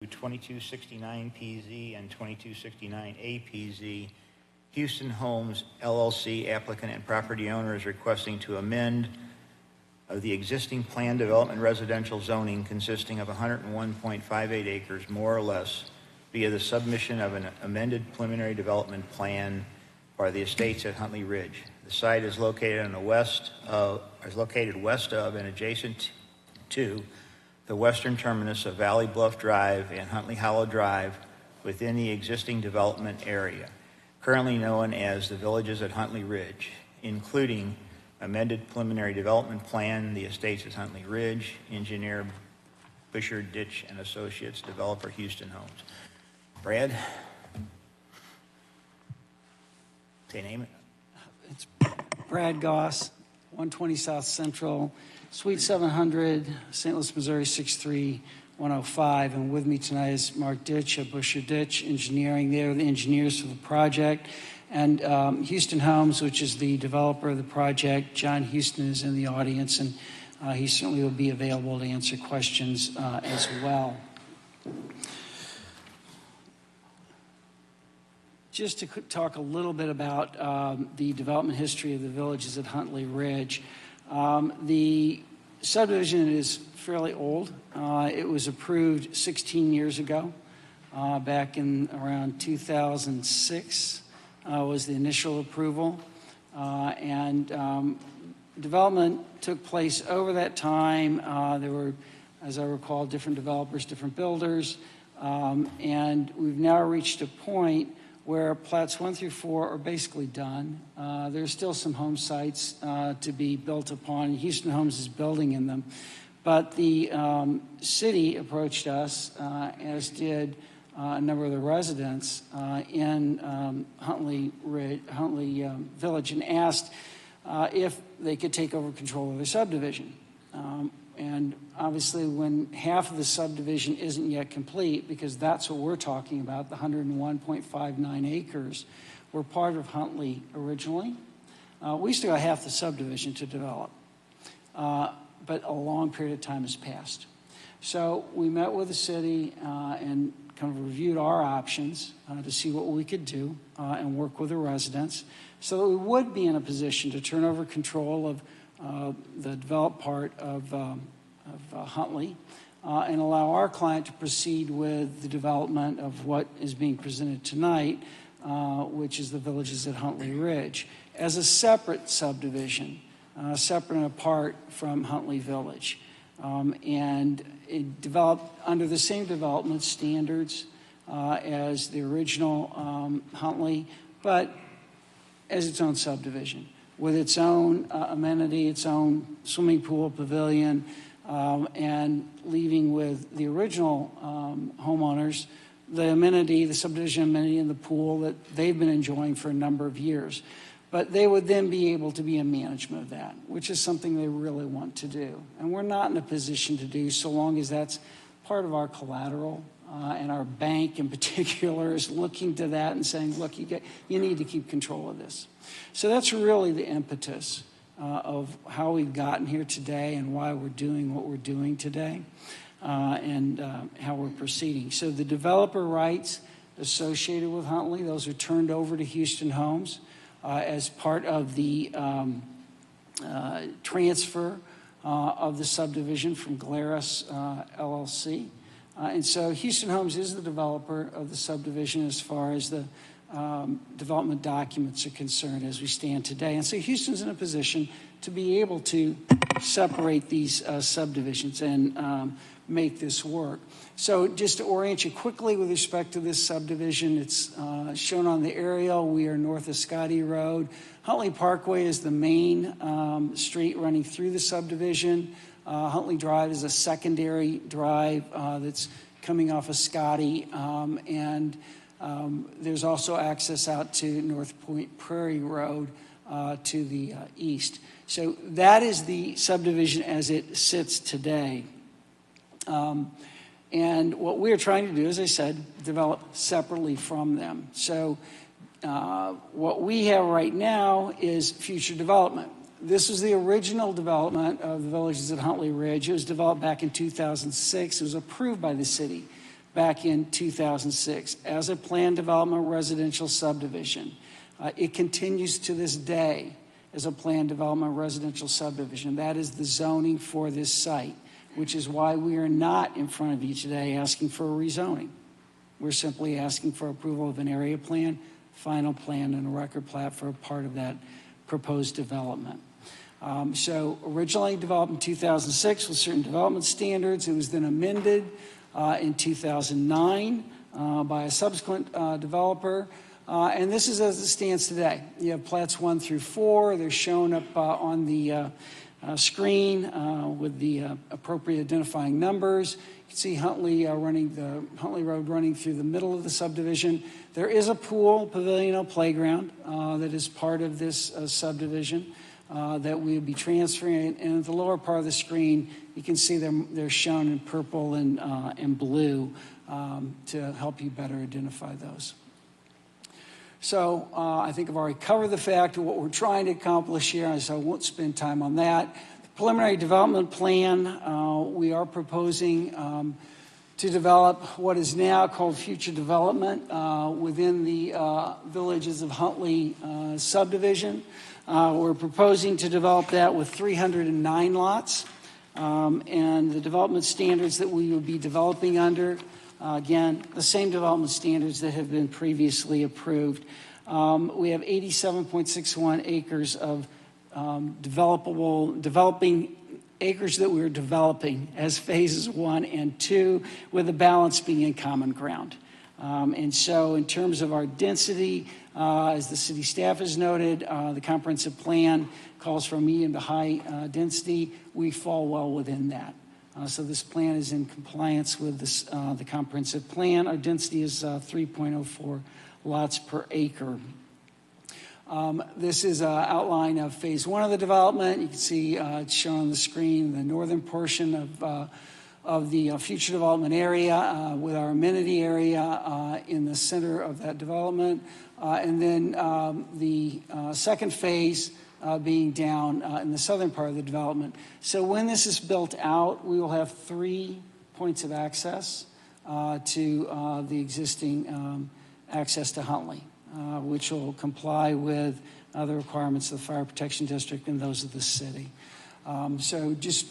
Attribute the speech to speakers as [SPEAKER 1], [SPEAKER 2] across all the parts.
[SPEAKER 1] 2269 PZ and 2269 APZ. Houston Homes LLC applicant and property owner is requesting to amend of the existing planned development residential zoning consisting of 101.58 acres, more or less, via the submission of an amended preliminary development plan for the estates at Huntleigh Ridge. The site is located west of and adjacent to the western terminus of Valley Bluff Drive and Huntleigh Hollow Drive within the existing development area, currently known as the Villages at Huntleigh Ridge, including amended preliminary development plan, the estates at Huntleigh Ridge, engineer Busher, Ditch and Associates, developer Houston Homes. Brad? Say name it.
[SPEAKER 2] It's Brad Goss, 120 South Central, Suite 700, St. Louis, Missouri, 63105. And with me tonight is Mark Ditch of Busher Ditch Engineering. They're the engineers for the project. And Houston Homes, which is the developer of the project, John Houston is in the audience, and he certainly will be available to answer questions as well. Just to talk a little bit about the development history of the Villages at Huntleigh Ridge. The subdivision is fairly old. It was approved 16 years ago, back in around 2006 was the initial approval. Development took place over that time. There were, as I recall, different developers, different builders, and we've now reached a point where plats 1 through 4 are basically done. There's still some home sites to be built upon. Houston Homes is building in them. But the city approached us, as did a number of the residents in Huntleigh Village, and asked if they could take over control of their subdivision. And obviously, when half of the subdivision isn't yet complete, because that's what we're talking about, the 101.59 acres, were part of Huntleigh originally. We still got half the subdivision to develop, but a long period of time has passed. So we met with the city and kind of reviewed our options to see what we could do and work with the residents so that we would be in a position to turn over control of the developed part of Huntleigh and allow our client to proceed with the development of what is being presented tonight, which is the Villages at Huntleigh Ridge, as a separate subdivision, separate and apart from Huntleigh Village. And it developed under the same development standards as the original Huntleigh, but as its own subdivision, with its own amenity, its own swimming pool, pavilion, and leaving with the original homeowners the amenity, the subdivision amenity in the pool that they've been enjoying for a number of years. But they would then be able to be in management of that, which is something they really want to do. And we're not in a position to do so long as that's part of our collateral. And our bank in particular is looking to that and saying, look, you need to keep control of this. So that's really the impetus of how we've gotten here today and why we're doing what we're doing today and how we're proceeding. So the developer rights associated with Huntleigh, those are turned over to Houston Homes as part of the transfer of the subdivision from Glarus LLC. And so Houston Homes is the developer of the subdivision as far as the development documents are concerned as we stand today. And so Houston's in a position to be able to separate these subdivisions and make this work. So just to orient you quickly with respect to this subdivision, it's shown on the aerial. We are north of Scotty Road. Huntleigh Parkway is the main street running through the subdivision. Huntleigh Drive is a secondary drive that's coming off of Scotty, and there's also access out to North Point Prairie Road to the east. So that is the subdivision as it sits today. And what we're trying to do, as I said, develop separately from them. So what we have right now is future development. This is the original development of the Villages at Huntleigh Ridge. It was developed back in 2006. It was approved by the city back in 2006 as a planned development residential subdivision. It continues to this day as a planned development residential subdivision. That is the zoning for this site, which is why we are not in front of you today asking for a rezoning. We're simply asking for approval of an area plan, final plan, and a record plat for a part of that proposed development. So originally developed in 2006 with certain development standards. It was then amended in 2009 by a subsequent developer. And this is as it stands today. You have plats 1 through 4. They're shown up on the screen with the appropriate identifying numbers. You can see Huntleigh Road running through the middle of the subdivision. There is a pool, pavilion, playground that is part of this subdivision that we will be transferring. And at the lower part of the screen, you can see they're shown in purple and blue to help you better identify those. So I think I've already covered the fact of what we're trying to accomplish here, so I won't spend time on that. The preliminary development plan, we are proposing to develop what is now called future development within the villages of Huntleigh subdivision. We're proposing to develop that with 309 lots. And the development standards that we will be developing under, again, the same development standards that have been previously approved. We have 87.61 acres of developing acres that we're developing as phases 1 and 2, with the balance being in common ground. And so in terms of our density, as the city staff has noted, the comprehensive plan calls for medium to high density. We fall well within that. So this plan is in compliance with this, the comprehensive plan. Our density is 3.04 lots per acre. This is an outline of phase 1 of the development. You can see it's shown on the screen the northern portion of the future development area with our amenity area in the center of that development. And then the second phase being down in the southern part of the development. So when this is built out, we will have 3 points of access to the existing access to Huntleigh, which will comply with the requirements of the Fire Protection District and those of the city. So just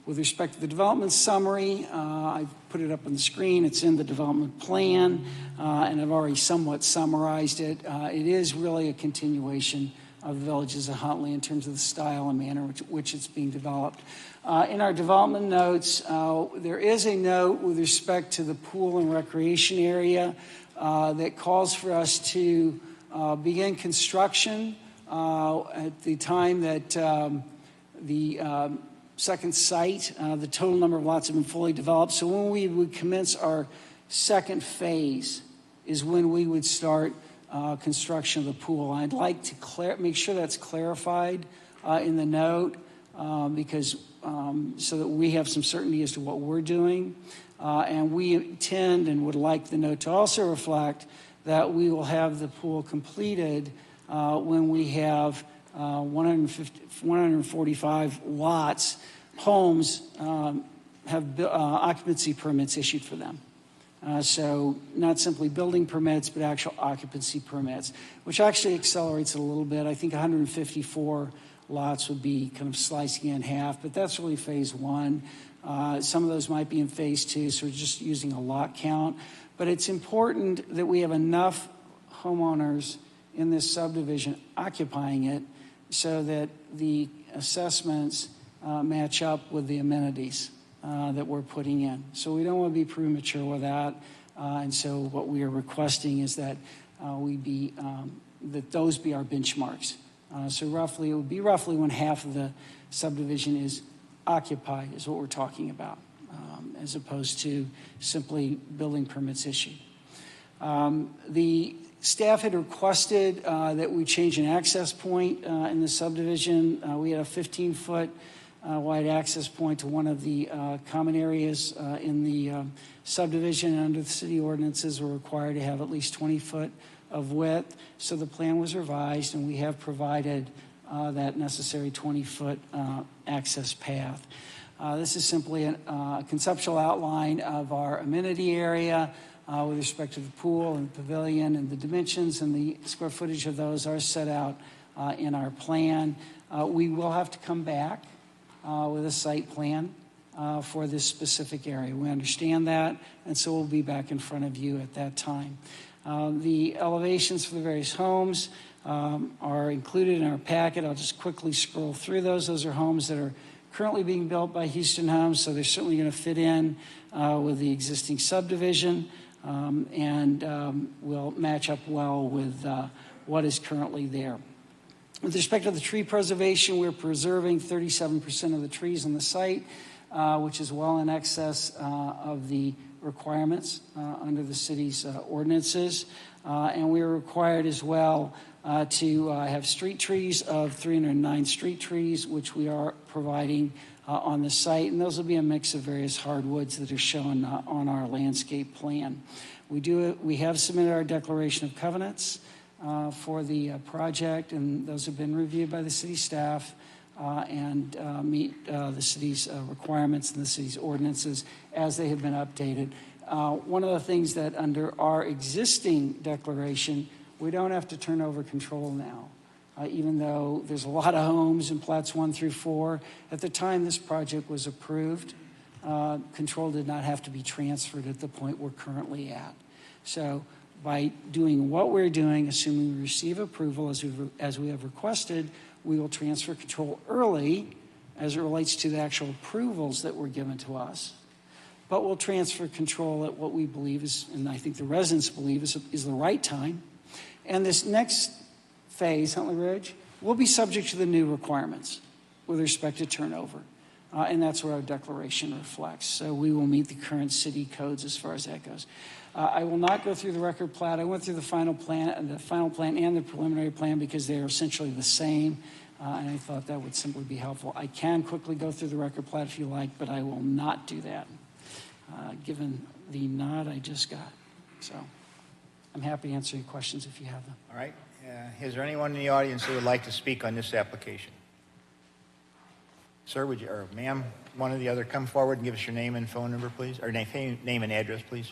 [SPEAKER 2] with respect to the development summary, I've put it up on the screen. It's in the development plan, and I've already somewhat summarized it. It is really a continuation of the villages of Huntleigh in terms of the style and manner which it's being developed. In our development notes, there is a note with respect to the pool and recreation area that calls for us to begin construction at the time that the second site, the total number of lots have been fully developed. So when we would commence our second phase is when we would start construction of the pool. I'd like to make sure that's clarified in the note because so that we have some certainty as to what we're doing. And we intend and would like the note to also reflect that we will have the pool completed when we have 145 lots, homes have occupancy permits issued for them. So not simply building permits, but actual occupancy permits, which actually accelerates it a little bit. I think 154 lots would be kind of slicing it in half, but that's really phase 1. Some of those might be in phase 2, so we're just using a lot count. But it's important that we have enough homeowners in this subdivision occupying it so that the assessments match up with the amenities that we're putting in. So we don't want to be premature with that. And so what we are requesting is that that those be our benchmarks. So roughly, it would be roughly when half of the subdivision is occupied is what we're talking about, as opposed to simply building permits issued. The staff had requested that we change an access point in the subdivision. We had a 15-foot wide access point to one of the common areas in the subdivision. And under the city ordinances, we're required to have at least 20 foot of width. So the plan was revised, and we have provided that necessary 20-foot access path. This is simply a conceptual outline of our amenity area with respect to the pool and the pavilion, and the dimensions and the square footage of those are set out in our plan. We will have to come back with a site plan for this specific area. We understand that, and so we'll be back in front of you at that time. The elevations for the various homes are included in our packet. I'll just quickly scroll through those. Those are homes that are currently being built by Houston Homes, so they're certainly going to fit in with the existing subdivision and will match up well with what is currently there. With respect to the tree preservation, we're preserving 37% of the trees on the site, which is well in excess of the requirements under the city's ordinances. And we are required as well to have street trees of 309 street trees, which we are providing on the site. And those will be a mix of various hardwoods that are shown on our landscape plan. We have submitted our declaration of covenants for the project, and those have been reviewed by the city staff and meet the city's requirements and the city's ordinances as they have been updated. One of the things that under our existing declaration, we don't have to turn over control now. Even though there's a lot of homes in plats 1 through 4, at the time this project was approved, control did not have to be transferred at the point we're currently at. So by doing what we're doing, assuming we receive approval as we have requested, we will transfer control early as it relates to the actual approvals that were given to us. But we'll transfer control at what we believe is, and I think the residents believe is the right time. And this next phase, Huntleigh Ridge, will be subject to the new requirements with respect to turnover. And that's where our declaration reflects. So we will meet the current city codes as far as that goes. I will not go through the record plat. I went through the final plan and the preliminary plan because they are essentially the same. And I thought that would simply be helpful. I can quickly go through the record plat if you like, but I will not do that, given the nod I just got. So I'm happy to answer any questions if you have them.
[SPEAKER 1] All right. Is there anyone in the audience who would like to speak on this application? Sir, would you, or ma'am, one or the other, come forward and give us your name and phone number, please, or name and address, please.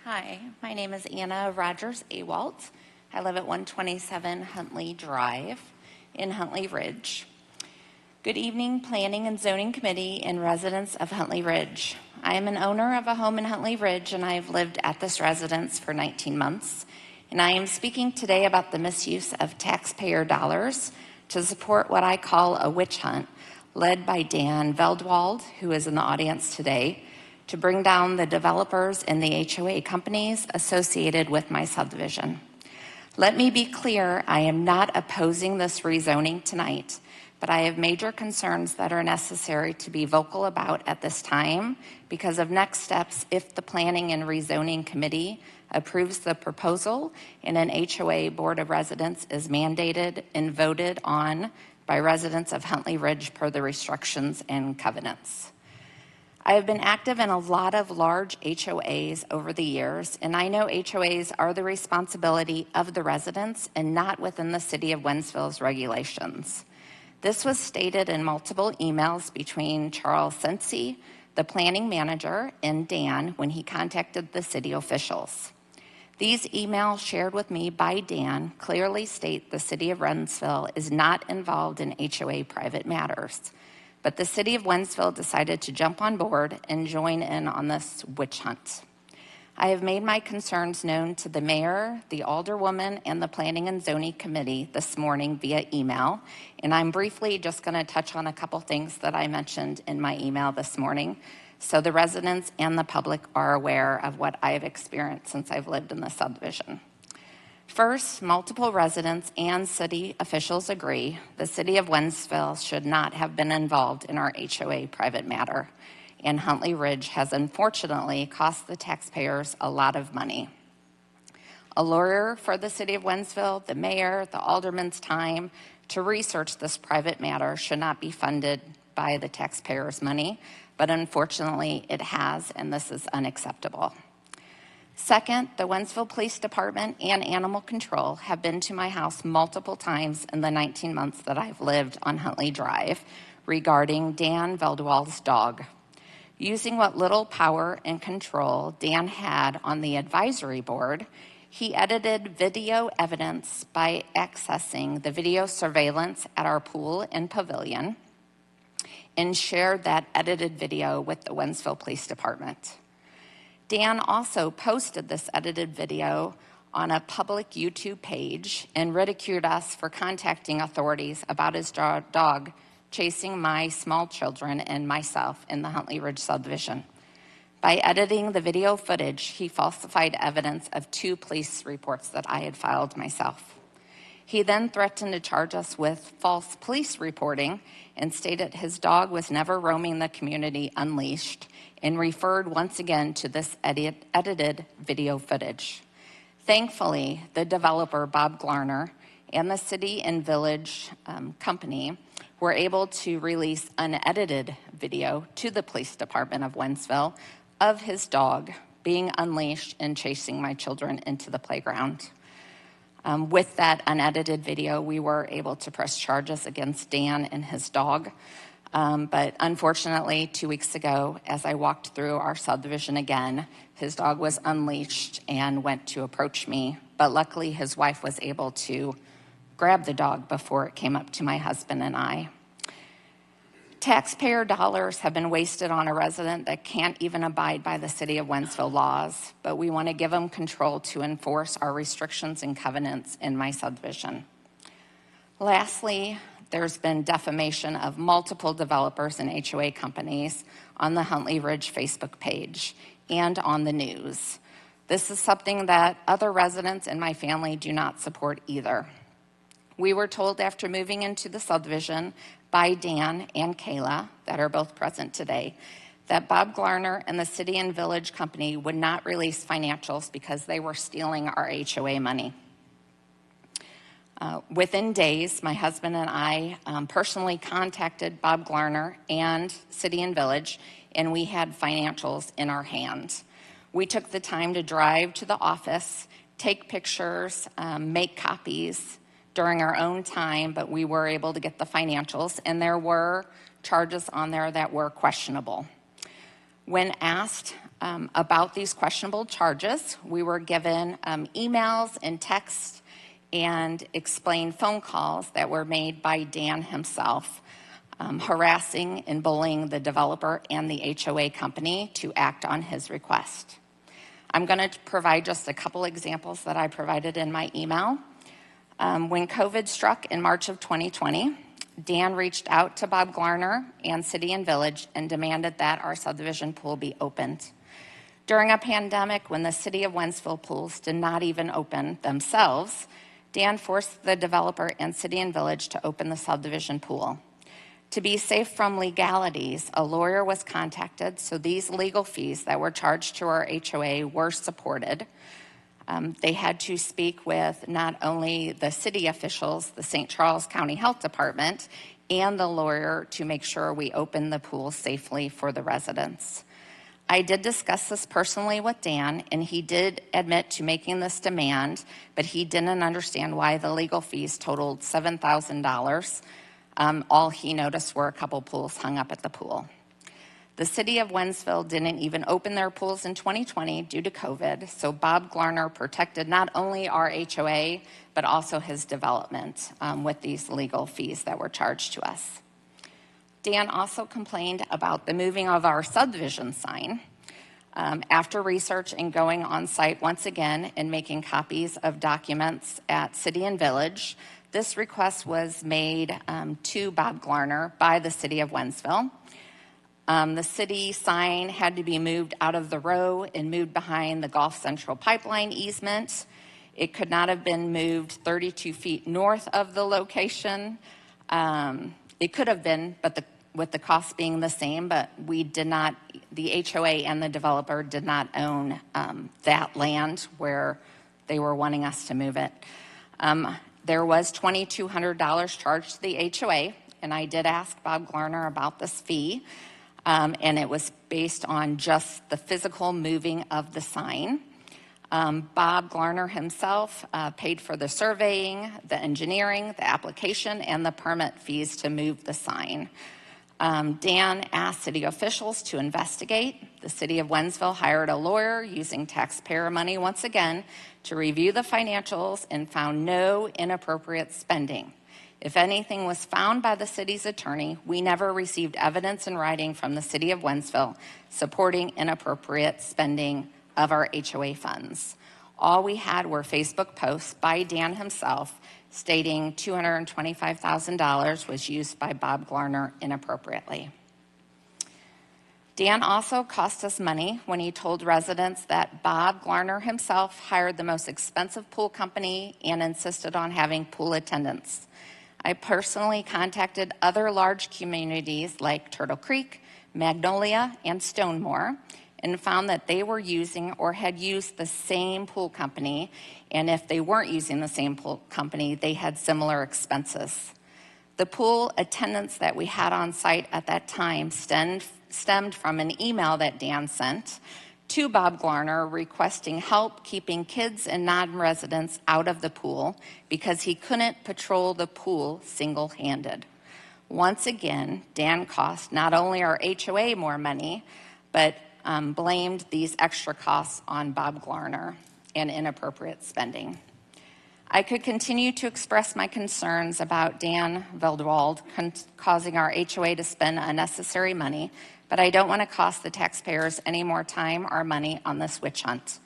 [SPEAKER 3] Hi, my name is Anna Rogers Awalt. I live at 127 Huntleigh Drive in Huntleigh Ridge. Good evening, Planning and Zoning Committee and residents of Huntleigh Ridge. I am an owner of a home in Huntleigh Ridge, and I have lived at this residence for 19 months. And I am speaking today about the misuse of taxpayer dollars to support what I call a witch hunt led by Dan Veldwald, who is in the audience today, to bring down the developers and the HOA companies associated with my subdivision. Let me be clear, I am not opposing this rezoning tonight, but I have major concerns that are necessary to be vocal about at this time because of next steps if the Planning and Rezoning Committee approves the proposal and an HOA Board of Residents is mandated and voted on by residents of Huntleigh Ridge per the restrictions and covenants. I have been active in a lot of large HOAs over the years, and I know HOAs are the responsibility of the residents and not within the City of Wentzville's regulations. This was stated in multiple emails between Charles Sensi, the planning manager, and Dan when he contacted the city officials. These emails shared with me by Dan clearly state the City of Wentzville is not involved in HOA private matters. But the City of Wentzville decided to jump on board and join in on this witch hunt. I have made my concerns known to the mayor, the alderwoman, and the Planning and Zoning Committee this morning via email, and I'm briefly just going to touch on a couple things that I mentioned in my email this morning so the residents and the public are aware of what I have experienced since I've lived in the subdivision. First, multiple residents and city officials agree the City of Wentzville should not have been involved in our HOA private matter, and Huntleigh Ridge has unfortunately cost the taxpayers a lot of money. A lawyer for the City of Wentzville, the mayor, the alderman's time to research this private matter should not be funded by the taxpayers' money, but unfortunately it has, and this is unacceptable. Second, the Wentzville Police Department and Animal Control have been to my house multiple times in the 19 months that I've lived on Huntleigh Drive regarding Dan Veldwal's dog. Using what little power and control Dan had on the advisory board, he edited video evidence by accessing the video surveillance at our pool and pavilion and shared that edited video with the Wentzville Police Department. Dan also posted this edited video on a public YouTube page and ridiculed us for contacting authorities about his dog chasing my small children and myself in the Huntleigh Ridge subdivision. By editing the video footage, he falsified evidence of 2 police reports that I had filed myself. He then threatened to charge us with false police reporting and stated his dog was never roaming the community unleashed and referred once again to this edited video footage. Thankfully, the developer, Bob Glarner, and the city and village company were able to release unedited video to the police department of Wentzville of his dog being unleashed and chasing my children into the playground. With that unedited video, we were able to press charges against Dan and his dog. But unfortunately, 2 weeks ago, as I walked through our subdivision again, his dog was unleashed and went to approach me. But luckily, his wife was able to grab the dog before it came up to my husband and I. Taxpayer dollars have been wasted on a resident that can't even abide by the city of Wentzville laws, but we want to give them control to enforce our restrictions and covenants in my subdivision. Lastly, there's been defamation of multiple developers and HOA companies on the Huntleigh Ridge Facebook page and on the news. This is something that other residents in my family do not support either. We were told after moving into the subdivision by Dan and Kayla, that are both present today, that Bob Glarner and the city and village company would not release financials because they were stealing our HOA money. Within days, my husband and I personally contacted Bob Glarner and city and village, and we had financials in our hands. We took the time to drive to the office, take pictures, make copies during our own time, but we were able to get the financials, and there were charges on there that were questionable. When asked about these questionable charges, we were given emails and texts and explained phone calls that were made by Dan himself, harassing and bullying the developer and the HOA company to act on his request. I'm going to provide just a couple examples that I provided in my email. When COVID struck in March of 2020, Dan reached out to Bob Glarner and City and Village and demanded that our subdivision pool be opened. During a pandemic when the City of Wentzville pools did not even open themselves, Dan forced the developer and City and Village to open the subdivision pool. To be safe from legalities, a lawyer was contacted, so these legal fees that were charged to our HOA were supported. They had to speak with not only the city officials, the St. Charles County Health Department, and the lawyer to make sure we opened the pool safely for the residents. I did discuss this personally with Dan, and he did admit to making this demand, but he didn't understand why the legal fees totaled $7,000. All he noticed were a couple pools hung up at the pool. The city of Wentzville didn't even open their pools in 2020 due to COVID, so Bob Glarner protected not only our HOA, but also his development with these legal fees that were charged to us. Dan also complained about the moving of our subdivision sign. After research and going on site once again and making copies of documents at City and Village, this request was made to Bob Glarner by the city of Wentzville. The city sign had to be moved out of the row and moved behind the Gulf Central pipeline easement. It could not have been moved 32 feet north of the location. It could have been, but with the cost being the same, but we did not, the HOA and the developer did not own that land where they were wanting us to move it. There was $2,200 charged to the HOA, and I did ask Bob Glarner about this fee. And it was based on just the physical moving of the sign. Bob Glarner himself paid for the surveying, the engineering, the application, and the permit fees to move the sign. Dan asked city officials to investigate. The city of Wentzville hired a lawyer using taxpayer money once again to review the financials and found no inappropriate spending. If anything was found by the city's attorney, we never received evidence in writing from the city of Wentzville supporting inappropriate spending of our HOA funds. All we had were Facebook posts by Dan himself stating $225,000 was used by Bob Glarner inappropriately. Dan also cost us money when he told residents that Bob Glarner himself hired the most expensive pool company and insisted on having pool attendants. I personally contacted other large communities like Turtle Creek, Magnolia, and Stonemore, and found that they were using or had used the same pool company, and if they weren't using the same pool company, they had similar expenses. The pool attendants that we had on site at that time stemmed from an email that Dan sent to Bob Glarner requesting help keeping kids and non-residents out of the pool because he couldn't patrol the pool single-handed. Once again, Dan cost not only our HOA more money, but blamed these extra costs on Bob Glarner and inappropriate spending. I could continue to express my concerns about Dan Veldwald causing our HOA to spend unnecessary money, but I don't want to cost the taxpayers any more time or money on this witch hunt.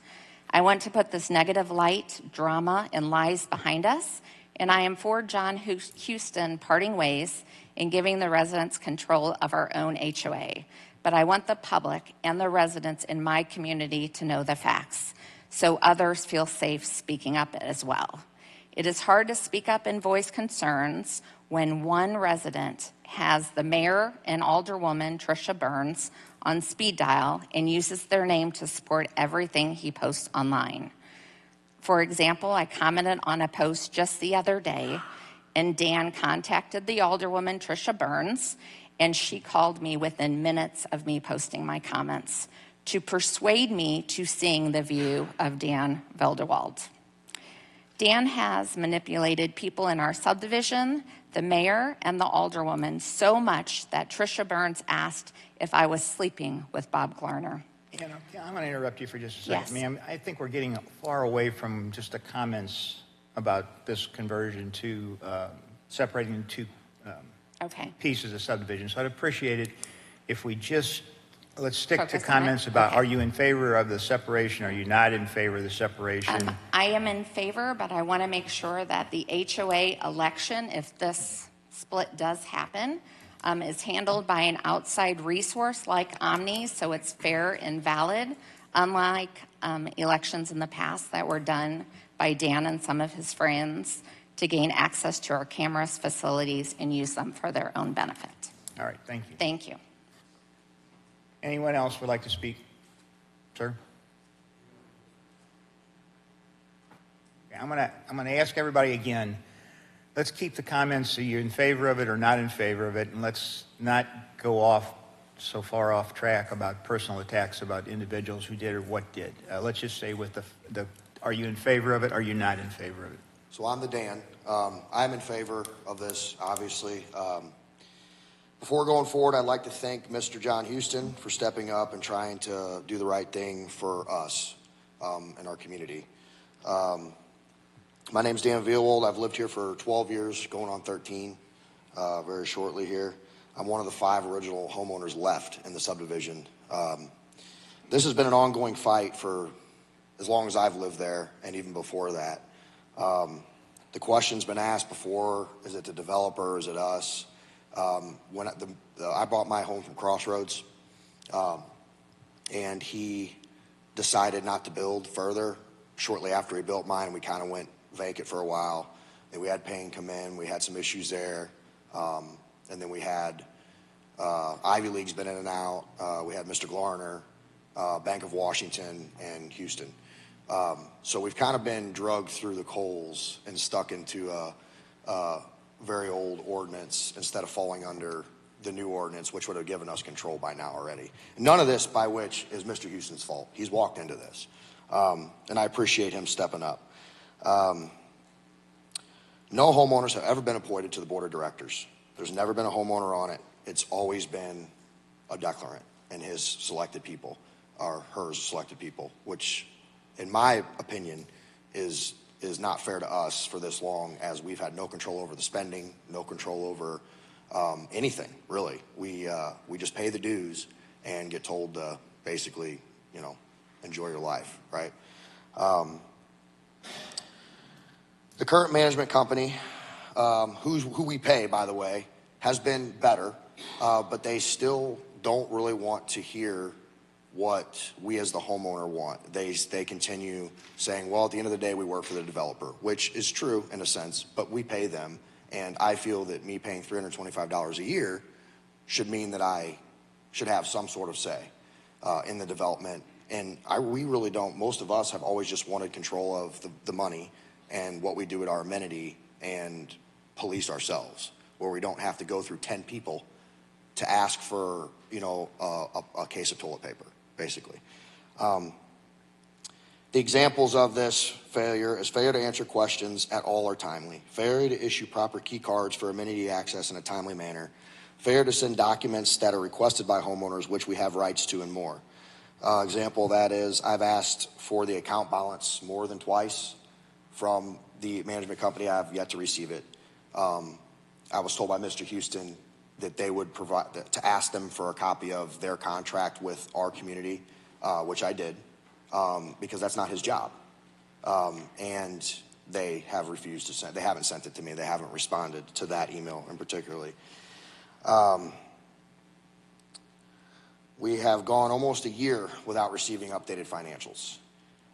[SPEAKER 3] I want to put this negative light, drama, and lies behind us, and I am for John Houston parting ways and giving the residents control of our own HOA. But I want the public and the residents in my community to know the facts so others feel safe speaking up as well. It is hard to speak up and voice concerns when one resident has the mayor and alderwoman, Tricia Burns, on speed dial and uses their name to support everything he posts online. For example, I commented on a post just the other day, and Dan contacted the alderwoman, Tricia Burns, and she called me within minutes of me posting my comments to persuade me to sing the view of Dan Veldwald. Dan has manipulated people in our subdivision, the mayor, and the alderwoman so much that Tricia Burns asked if I was sleeping with Bob Glarner.
[SPEAKER 1] You know, I'm going to interrupt you for just a second.
[SPEAKER 3] Yes.
[SPEAKER 1] Ma'am, I think we're getting far away from just the comments about this conversion to separating into two
[SPEAKER 3] Okay.
[SPEAKER 1] pieces of subdivision. So I'd appreciate it if we just, let's stick to
[SPEAKER 3] Focus on
[SPEAKER 1] comments
[SPEAKER 3] it.
[SPEAKER 1] about,
[SPEAKER 3] Okay.
[SPEAKER 1] are you in favor of the separation? Are you not in favor of the separation?
[SPEAKER 3] I am in favor, but I want to make sure that the HOA election, if this split does happen, is handled by an outside resource like Omni, so it's fair and valid, unlike elections in the past that were done by Dan and some of his friends to gain access to our cameras, facilities, and use them for their own benefit.
[SPEAKER 1] All right, thank you.
[SPEAKER 3] Thank you.
[SPEAKER 1] Anyone else would like to speak? Sir? Okay, I'm gonna ask everybody again, let's keep the comments, are you in favor of it or not in favor of it, and let's not go off so far off track about personal attacks about individuals who did or what did. Let's just say with the are you in favor of it, are you not in favor of it?
[SPEAKER 4] So I'm the Dan. I'm in favor of this, obviously. Before going forward, I'd like to thank Mr. John Houston for stepping up and trying to do the right thing for us and our community. My name's Dan Veelwold. I've lived here for 12 years, going on 13 very shortly here. I'm one of the 5 original homeowners left in the subdivision. This has been an ongoing fight for as long as I've lived there and even before that. The question's been asked before, is it the developer, is it us? When I bought my home from Crossroads, and he decided not to build further. Shortly after he built mine, we kind of went vacant for a while. And we had Payne come in, we had some issues there. And then we had Ivy League's been in and out. We had Mr. Glarner, Bank of Washington, and Houston. So we've kind of been drugged through the coals and stuck into a very old ordinance instead of falling under the new ordinance, which would have given us control by now already. None of this, by which, is Mr. Houston's fault. He's walked into this. And I appreciate him stepping up. No homeowners have ever been appointed to the board of directors. There's never been a homeowner on it. It's always been a declarant and his selected people, or hers selected people, which in my opinion is not fair to us for this long, as we've had no control over the spending, no control over anything, really. We just pay the dues and get told to basically, enjoy your life, right? The current management company, who we pay, by the way, has been better, but they still don't really want to hear what we as the homeowner want. They continue saying, well, at the end of the day, we work for the developer, which is true in a sense, but we pay them. And I feel that me paying $325 a year should mean that I should have some sort of say in the development. And we really don't. Most of us have always just wanted control of the money and what we do at our amenity and police ourselves, where we don't have to go through 10 people to ask for, a case of toilet paper, basically. The examples of this failure is failure to answer questions at all are timely, failure to issue proper key cards for amenity access in a timely manner, failure to send documents that are requested by homeowners, which we have rights to, and more. Example of that is I've asked for the account balance more than twice from the management company. I have yet to receive it. I was told by Mr. Houston that they would provide, to ask them for a copy of their contract with our community, which I did, because that's not his job. And they have refused to send, they haven't sent it to me. They haven't responded to that email in particularly. We have gone almost a year without receiving updated financials.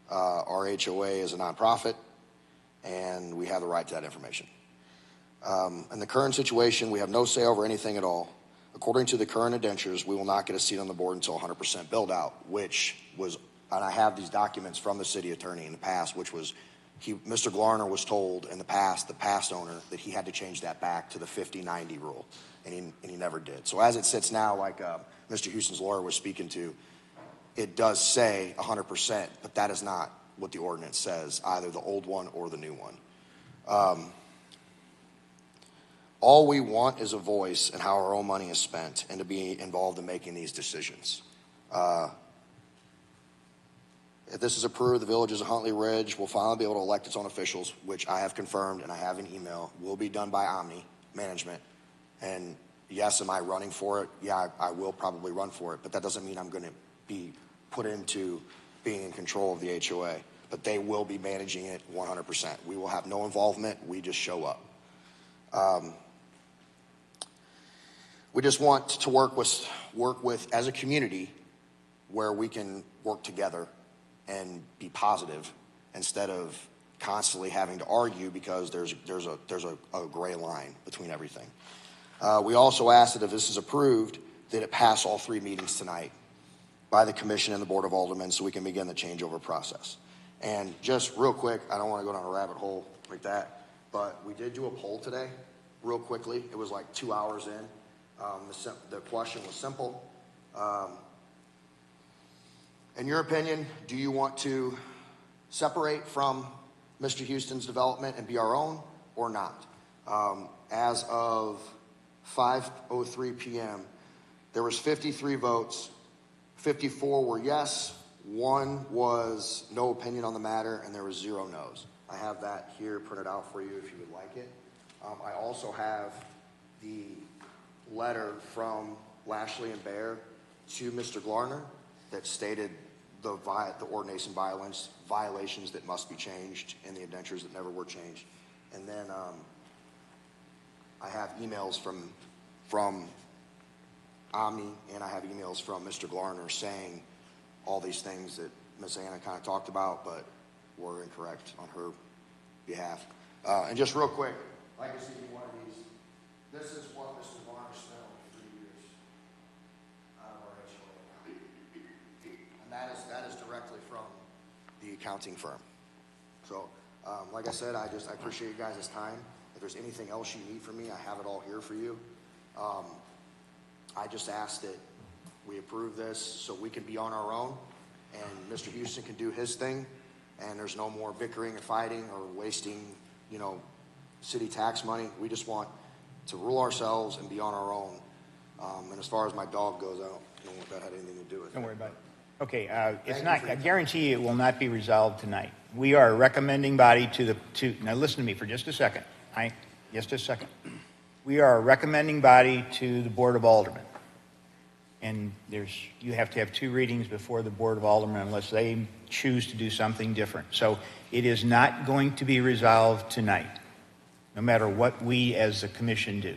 [SPEAKER 4] Our HOA is a nonprofit, and we have the right to that information. In the current situation, we have no say over anything at all. According to the current indentures, we will not get a seat on the board until 100% build out, which was, and I have these documents from the city attorney in the past, which was, Mr. Glarner was told in the past owner, that he had to change that back to the 50-90 rule, and he never did. So as it sits now, like Mr. Houston's lawyer was speaking to, it does say 100%, but that is not what the ordinance says, either the old one or the new one. All we want is a voice in how our own money is spent and to be involved in making these decisions. If this is approved, the villages of Huntleigh Ridge will finally be able to elect its own officials, which I have confirmed and I have an email, will be done by Omni Management. And yes, am I running for it? Yeah, I will probably run for it, but that doesn't mean I'm going to be put into being in control of the HOA. But they will be managing it 100%. We will have no involvement. We just show up. We just want to work with as a community where we can work together and be positive instead of constantly having to argue because there's a gray line between everything. We also ask that if this is approved, that it pass all 3 meetings tonight by the commission and the board of aldermen so we can begin the changeover process. And just real quick, I don't want to go down a rabbit hole like that, but we did do a poll today real quickly. It was like 2 hours in. The question was simple. In your opinion, do you want to separate from Mr. Houston's development and be our own or not? As of 5:03 p.m., there was 53 votes. 54 were yes, 1 was no opinion on the matter, and there was 0 no's. I have that here printed out for you if you would like it. I also have the letter from Lashley and Bear to Mr. Glarner that stated the ordination violations that must be changed and the indentures that never were changed. And then I have emails from Omni, and I have emails from Mr. Glarner saying all these things that Ms. Anna kind of talked about, but were incorrect on her behalf. And just real quick, like I see one of these, this is what Mr. Glarner spent on 3 years out of our HOA account. And that is directly from the accounting firm. So, like I said, I appreciate you guys' time. If there's anything else you need from me, I have it all here for you. I just ask that we approve this so we can be on our own and Mr. Houston can do his thing, and there's no more bickering or fighting or wasting, city tax money. We just want to rule ourselves and be on our own. And as far as my dog goes, I don't know what that had anything to do with it.
[SPEAKER 1] Don't worry about it. Okay, it's not, I guarantee you it will not be resolved tonight. We are a recommending body now listen to me for just a second. Just a second. We are a recommending body to the Board of Aldermen. And you have to have 2 readings before the Board of Aldermen unless they choose to do something different. So it is not going to be resolved tonight, no matter what we as the commission do.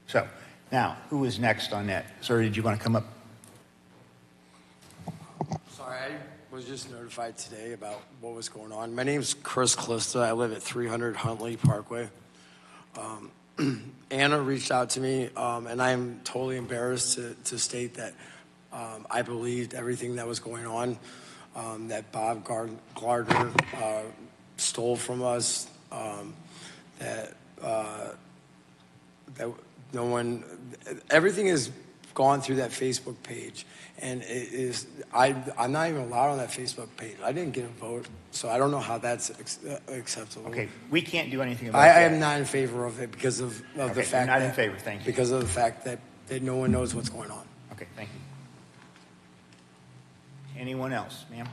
[SPEAKER 1] So now, who is next on that? Sir, did you want to come up?
[SPEAKER 5] Sorry, I was just notified today about what was going on. My name's Chris Calista. I live at 300 Huntleigh Parkway. Anna reached out to me, and I'm totally embarrassed to state that I believed everything that was going on, that Bob Gardner stole from us, that no one, everything is gone through that Facebook page, and I'm not even allowed on that Facebook page. I didn't get a vote, so I don't know how that's acceptable.
[SPEAKER 1] Okay, we can't do anything about
[SPEAKER 5] I
[SPEAKER 1] that.
[SPEAKER 5] am not in favor of it because of the
[SPEAKER 1] Okay,
[SPEAKER 5] fact
[SPEAKER 1] you're not
[SPEAKER 5] that,
[SPEAKER 1] in favor, thank you.
[SPEAKER 5] Because of the fact that no one knows what's going on.
[SPEAKER 1] Okay, thank you. Anyone else, ma'am?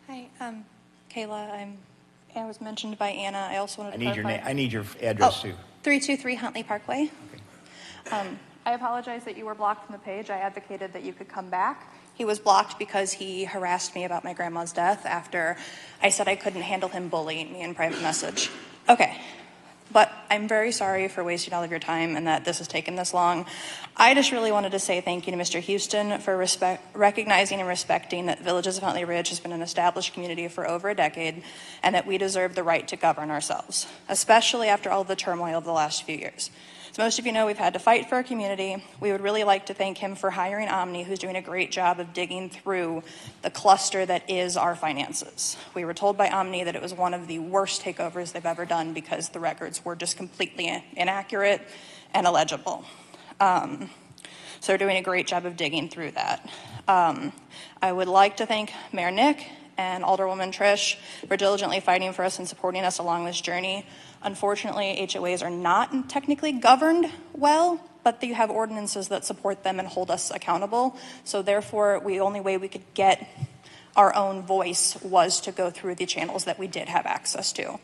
[SPEAKER 6] Hi, Kayla. I was mentioned by Anna. I also wanted to
[SPEAKER 1] I
[SPEAKER 6] clarify.
[SPEAKER 1] need your address too.
[SPEAKER 6] 323 Huntleigh Parkway.
[SPEAKER 1] Okay.
[SPEAKER 6] I apologize that you were blocked from the page. I advocated that you could come back. He was blocked because he harassed me about my grandma's death after I said I couldn't handle him bullying me in private message. Okay. But I'm very sorry for wasting all of your time and that this has taken this long. I just really wanted to say thank you to Mr. Houston for recognizing and respecting that Villages of Huntleigh Ridge has been an established community for over a decade and that we deserve the right to govern ourselves, especially after all the turmoil of the last few years. As most of you know, we've had to fight for our community. We would really like to thank him for hiring Omni, who's doing a great job of digging through the cluster that is our finances. We were told by Omni that it was one of the worst takeovers they've ever done because the records were just completely inaccurate and illegible. So they're doing a great job of digging through that. I would like to thank Mayor Nick and Alderwoman Trish for diligently fighting for us and supporting us along this journey. Unfortunately, HOAs are not technically governed well, but you have ordinances that support them and hold us accountable. So therefore, the only way we could get our own voice was to go through the channels that we did have access to.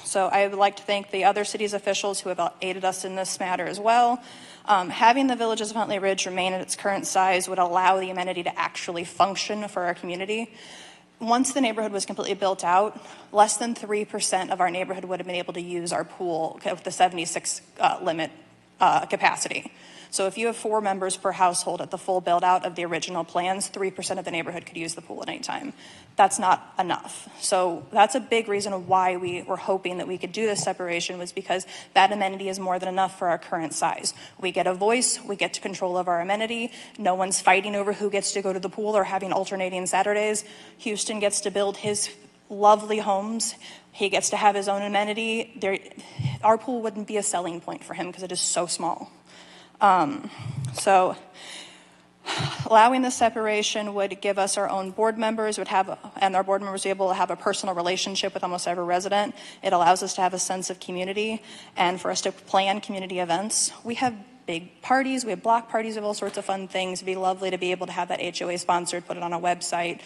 [SPEAKER 6] So I would like to thank the other city's officials who have aided us in this matter as well. Having the Villages of Huntleigh Ridge remain at its current size would allow the amenity to actually function for our community. Once the neighborhood was completely built out, less than 3% of our neighborhood would have been able to use our pool with the 76 limit capacity. So if you have 4 members per household at the full build out of the original plans, 3% of the neighborhood could use the pool at any time. That's not enough. So that's a big reason why we were hoping that we could do this separation, was because that amenity is more than enough for our current size. We get a voice, we get to control of our amenity. No one's fighting over who gets to go to the pool or having alternating Saturdays. Houston gets to build his lovely homes. He gets to have his own amenity. Our pool wouldn't be a selling point for him because it is so small. So allowing the separation would give us our own board members, and our board members would be able to have a personal relationship with almost every resident. It allows us to have a sense of community and for us to plan community events. We have big parties, we have block parties of all sorts of fun things. It'd be lovely to be able to have that HOA sponsored, put it on a website,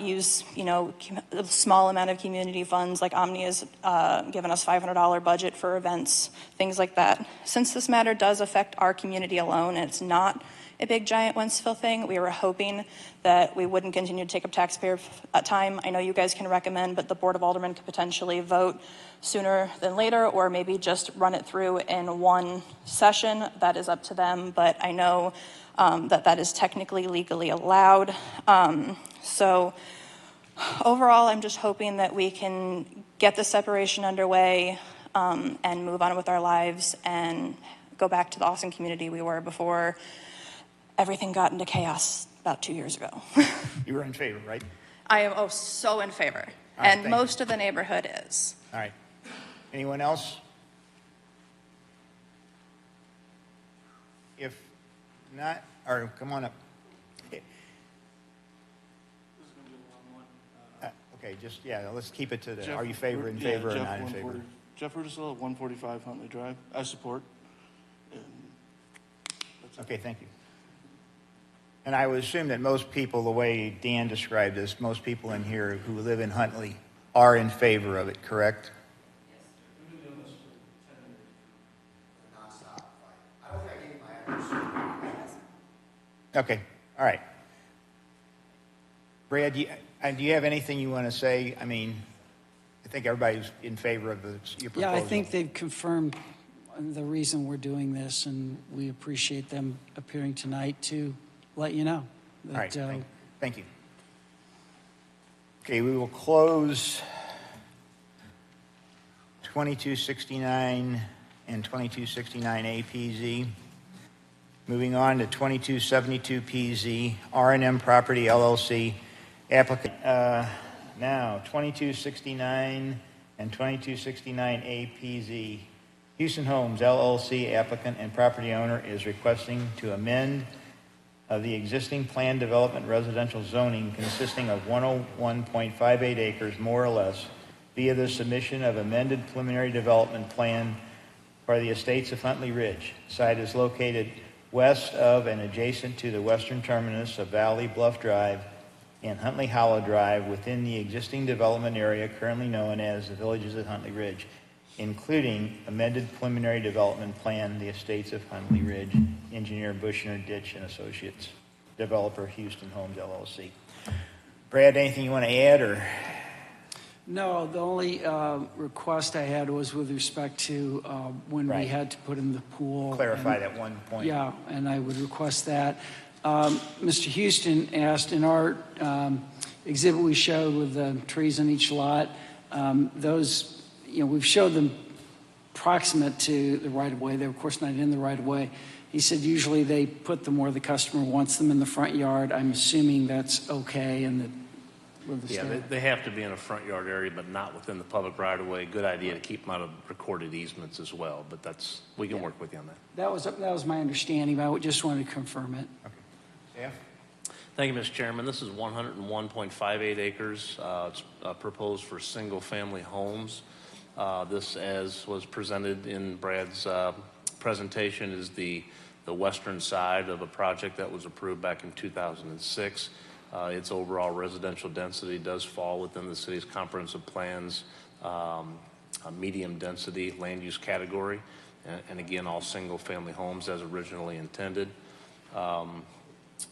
[SPEAKER 6] use, a small amount of community funds, like Omni has given us $500 budget for events, things like that. Since this matter does affect our community alone, and it's not a big giant Wentzville thing, we were hoping that we wouldn't continue to take up taxpayer time. I know you guys can recommend, but the Board of Aldermen could potentially vote sooner than later, or maybe just run it through in one session. That is up to them, but I know that is technically legally allowed. So overall, I'm just hoping that we can get the separation underway and move on with our lives and go back to the awesome community we were before everything got into chaos about 2 years ago.
[SPEAKER 1] You were in favor, right?
[SPEAKER 6] I am so in favor.
[SPEAKER 1] All right,
[SPEAKER 6] And most of the neighborhood is.
[SPEAKER 1] All right. Anyone else? if not, or come on up. Okay, just, yeah, let's keep it to the, are you in favor or not in favor?
[SPEAKER 7] Jeff Rudisill at 145 Huntleigh Drive. I support. And that's it.
[SPEAKER 1] Okay, thank you. And I would assume that most people, the way Dan described this, most people in here who live in Huntleigh are in favor of it, correct? Okay, all right. Brad, do you have anything you want to say? I mean, I think everybody's in favor of your proposal.
[SPEAKER 2] Yeah, I think they've confirmed the reason we're doing this, and we appreciate them appearing tonight to let you know. That,
[SPEAKER 1] all right, thank you. Okay, we will close 2269 and 2269 APZ. Moving on to 2272 PZ, R&M Property LLC, applicant. Now, 2269 and 2269 APZ, Houston Homes LLC, applicant and property owner is requesting to amend the existing planned development residential zoning consisting of 101.58 acres, more or less, via the submission of amended preliminary development plan for the estates of Huntleigh Ridge. Site is located west of and adjacent to the western terminus of Valley Bluff Drive and Huntleigh Hollow Drive within the existing development area currently known as the Villages at Huntleigh Ridge, including amended preliminary development plan, the estates of Huntleigh Ridge, engineer Bushner, Ditch and Associates, developer Houston Homes LLC. Brad, anything you want to add or?
[SPEAKER 2] No, the only request I had was with respect to when we
[SPEAKER 1] Right.
[SPEAKER 2] had to put in the pool.
[SPEAKER 1] Clarify
[SPEAKER 2] and-
[SPEAKER 1] that one point.
[SPEAKER 2] Yeah, and I would request that. Mr. Houston asked in our exhibit we showed with the trees on each lot, those, we've showed them proximate to the right-of-way. They're, of course, not in the right-of-way. He said usually they put them where the customer wants them in the front yard. I'm assuming that's okay and that with the
[SPEAKER 8] Yeah,
[SPEAKER 2] staff.
[SPEAKER 8] they have to be in a front yard area, but not within the public right-of-way. Good idea to keep them out of recorded easements as well, but we can work with you on that.
[SPEAKER 2] That was my understanding, but I just wanted to confirm it.
[SPEAKER 1] Okay. Staff?
[SPEAKER 8] Thank you, Mr. Chairman. This is 101.58 acres. It's proposed for single-family homes. This, as was presented in Brad's presentation, is the western side of a project that was approved back in 2006. Its overall residential density does fall within the city's comprehensive plan's medium density land use category, and again, all single-family homes as originally intended.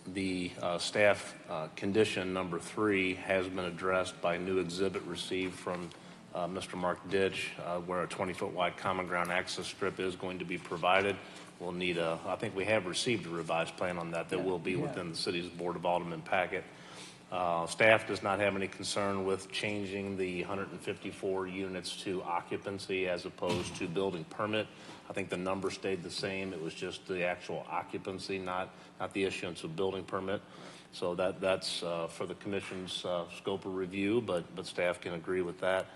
[SPEAKER 8] The staff condition number 3 has been addressed by a new exhibit received from Mr. Mark Ditch, where a 20-foot wide common ground access strip is going to be provided. We'll need I think we have received a revised plan on that will be within the city's Board of Aldermen packet. Staff does not have any concern with changing the 154 units to occupancy as opposed to building permit. I think the number stayed the same. It was just the actual occupancy, not the issuance of building permit. So that's for the commission's scope of review, but staff can agree with that.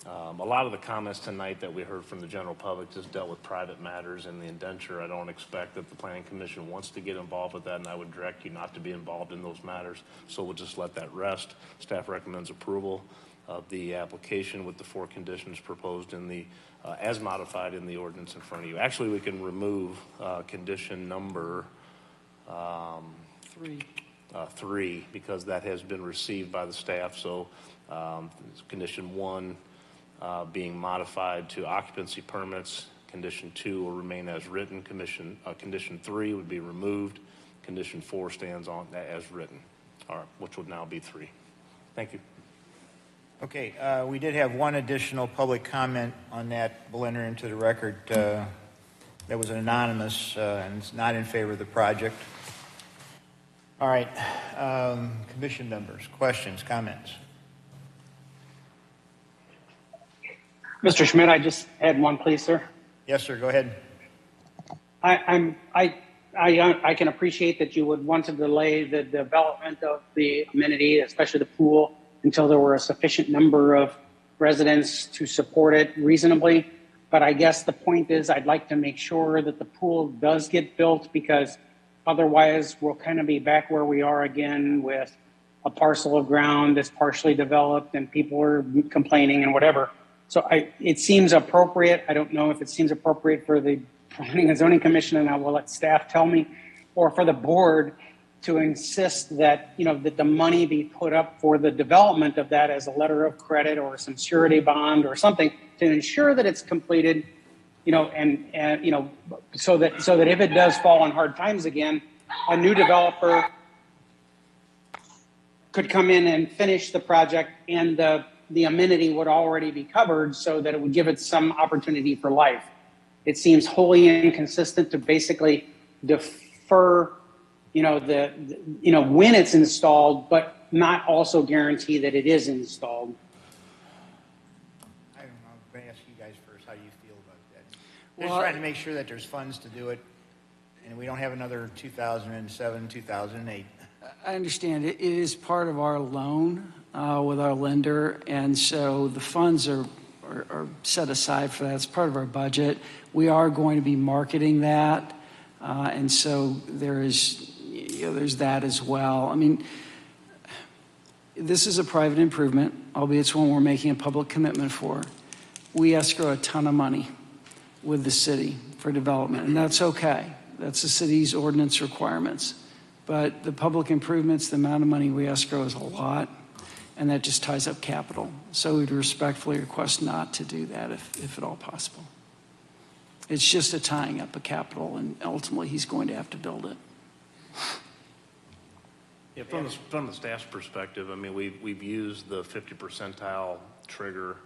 [SPEAKER 8] A lot of the comments tonight that we heard from the general public just dealt with private matters and the indenture. I don't expect that the Planning Commission wants to get involved with that, and I would direct you not to be involved in those matters. So we'll just let that rest. Staff recommends approval of the application with the 4 conditions proposed in the, as modified in the ordinance in front of you. Actually, we can remove condition number 3 because that has been received by the staff. So condition 1 being modified to occupancy permits. Condition 2 will remain as written. Condition 3 would be removed. Condition 4 stands on as written, which would now be 3. Thank you.
[SPEAKER 1] Okay, we did have one additional public comment on that. We'll enter into the record. That was an anonymous and it's not in favor of the project. All right, commission members, questions, comments?
[SPEAKER 9] Mr. Schmidt, I just had one, please, sir.
[SPEAKER 1] Yes, sir. Go ahead.
[SPEAKER 9] I can appreciate that you would want to delay the development of the amenity, especially the pool, until there were a sufficient number of residents to support it reasonably. But I guess the point is I'd like to make sure that the pool does get built, because otherwise we'll kind of be back where we are again with a parcel of ground that's partially developed and people are complaining and whatever. So it seems appropriate. I don't know if it seems appropriate for the Planning and Zoning Commission, and I will let staff tell me, or for the board to insist that, that the money be put up for the development of that as a letter of credit or some surety bond or something to ensure that it's completed, so that if it does fall on hard times again, a new developer could come in and finish the project, and the amenity would already be covered, so that it would give it some opportunity for life. It seems wholly inconsistent to basically defer, when it's installed, but not also guarantee that it is installed.
[SPEAKER 1] I don't know. I'm going to ask you guys first how you feel about that. Just trying to make sure that there's funds to do it, and we don't have another 2007, 2008.
[SPEAKER 2] I understand. It is part of our loan with our lender, and so the funds are set aside for that. It's part of our budget. We are going to be marketing that, and so there's that as well. I mean, this is a private improvement, albeit it's one we're making a public commitment for. We escrow a ton of money with the city for development, and that's okay. That's the city's ordinance requirements. But the public improvements, the amount of money we escrow is a lot, and that just ties up capital. So we'd respectfully request not to do that if at all possible. It's just a tying up of capital, and ultimately he's going to have to build it.
[SPEAKER 8] Yeah, from the staff's perspective, I mean, we've used the 50 percentile trigger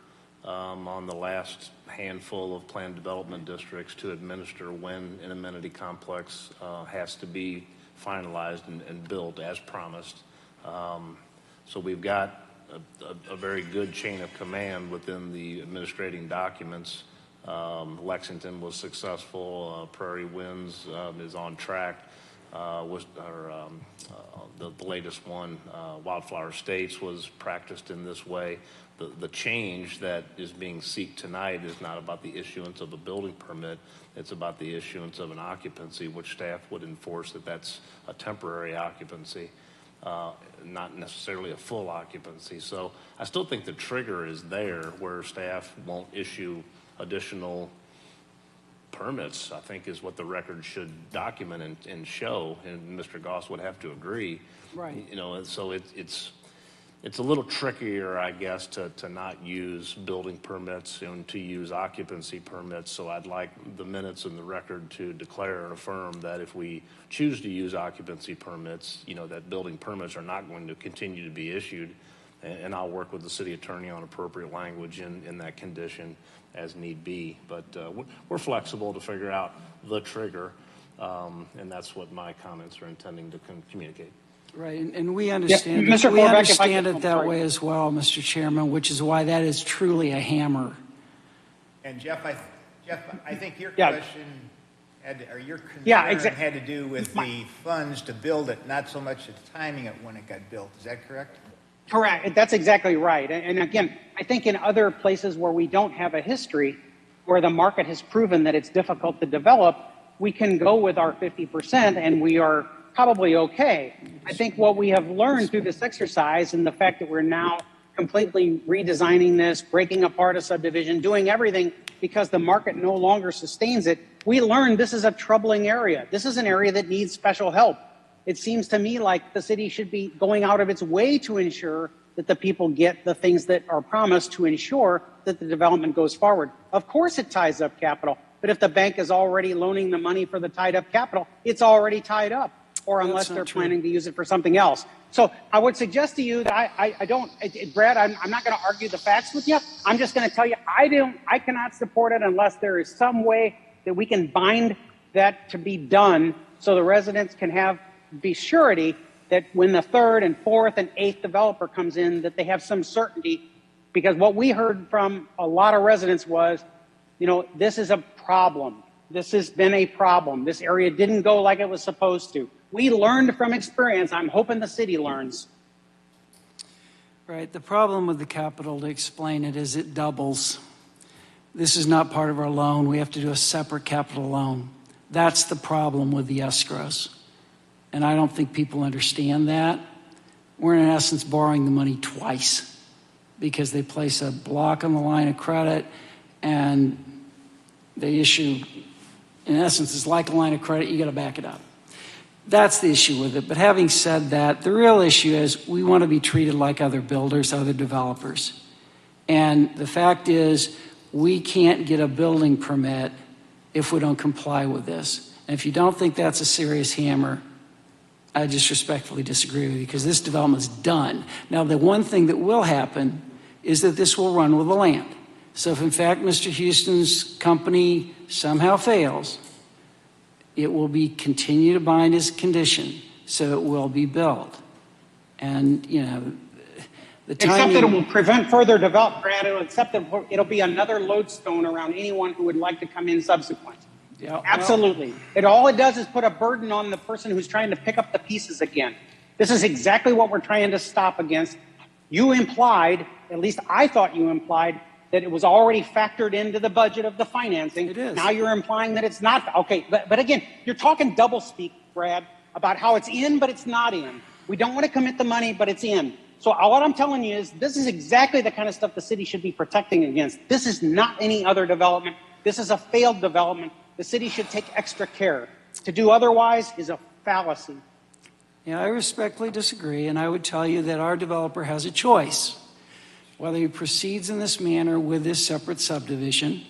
[SPEAKER 8] on the last handful of planned development districts to administer when an amenity complex has to be finalized and built as promised. So we've got a very good chain of command within the administrating documents. Lexington was successful. Prairie Winds is on track. The latest one, Wildflower Estates, was practiced in this way. The change that is being sought tonight is not about the issuance of a building permit. It's about the issuance of an occupancy, which staff would enforce that's a temporary occupancy, not necessarily a full occupancy. So I still think the trigger is there where staff won't issue additional permits, I think, is what the record should document and show, and Mr. Goss would have to agree.
[SPEAKER 2] Right.
[SPEAKER 8] So it's a little trickier, I guess, to not use building permits and to use occupancy permits. So I'd like the minutes and the record to declare and affirm that if we choose to use occupancy permits, that building permits are not going to continue to be issued. And I'll work with the city attorney on appropriate language in that condition as need be. But we're flexible to figure out the trigger, and that's what my comments are intending to communicate.
[SPEAKER 2] Right, and we understand,
[SPEAKER 9] Mr.
[SPEAKER 2] we
[SPEAKER 9] Korvac,
[SPEAKER 2] understand it that way as well, Mr. Chairman, which is why that is truly a hammer.
[SPEAKER 1] And Jeff, I think your question or your concern
[SPEAKER 9] exactly.
[SPEAKER 1] had to do with the funds to build it, not so much the timing of when it got built. Is that correct?
[SPEAKER 9] Correct. That's exactly right. And again, I think in other places where we don't have a history, where the market has proven that it's difficult to develop, we can go with our 50% and we are probably okay. I think what we have learned through this exercise and the fact that we're now completely redesigning this, breaking apart a subdivision, doing everything because the market no longer sustains it, we learned this is a troubling area. This is an area that needs special help. It seems to me like the city should be going out of its way to ensure that the people get the things that are promised to ensure that the development goes forward. Of course it ties up capital, but if the bank is already loaning the money for the tied up capital, it's already tied up, or unless they're planning to use it for something else. So I would suggest to you that I don't, Brad, I'm not going to argue the facts with you. I'm just going to tell you I cannot support it unless there is some way that we can bind that to be done so the residents can be surety that when the third and fourth and eighth developer comes in, that they have some certainty. Because what we heard from a lot of residents was, this is a problem. This has been a problem. This area didn't go like it was supposed to. We learned from experience. I'm hoping the city learns.
[SPEAKER 2] Right. The problem with the capital, to explain it, is it doubles. This is not part of our loan. We have to do a separate capital loan. That's the problem with the escrows. And I don't think people understand that. We're in essence borrowing the money twice because they place a block on the line of credit and they issue, in essence, it's like a line of credit, you got to back it up. That's the issue with it. But having said that, the real issue is we want to be treated like other builders, other developers. And the fact is, we can't get a building permit if we don't comply with this. And if you don't think that's a serious hammer, I just respectfully disagree with you because this development's done. Now, the one thing that will happen is that this will run with the land. So if in fact Mr. Houston's company somehow fails, it will be continue to bind as condition, so it will be built. And, you know, the timing...
[SPEAKER 9] Except that it will prevent further development, Brad, except that it'll be another lodestone around anyone who would like to come in subsequent.
[SPEAKER 2] Yeah,
[SPEAKER 9] Absolutely. All it does is put a burden on the person who's trying to pick up the pieces again. This is exactly what we're trying to stop against. You implied, at least I thought you implied, that it was already factored into the budget of the financing.
[SPEAKER 2] It is.
[SPEAKER 9] Now you're implying that it's not. Okay, but again, you're talking doublespeak, Brad, about how it's in, but it's not in. We don't want to commit the money, but it's in. So what I'm telling you is this is exactly the kind of stuff the city should be protecting against. This is not any other development. This is a failed development. The city should take extra care. To do otherwise is a fallacy.
[SPEAKER 2] Yeah, I respectfully disagree, and I would tell you that our developer has a choice. Whether he proceeds in this manner with this separate subdivision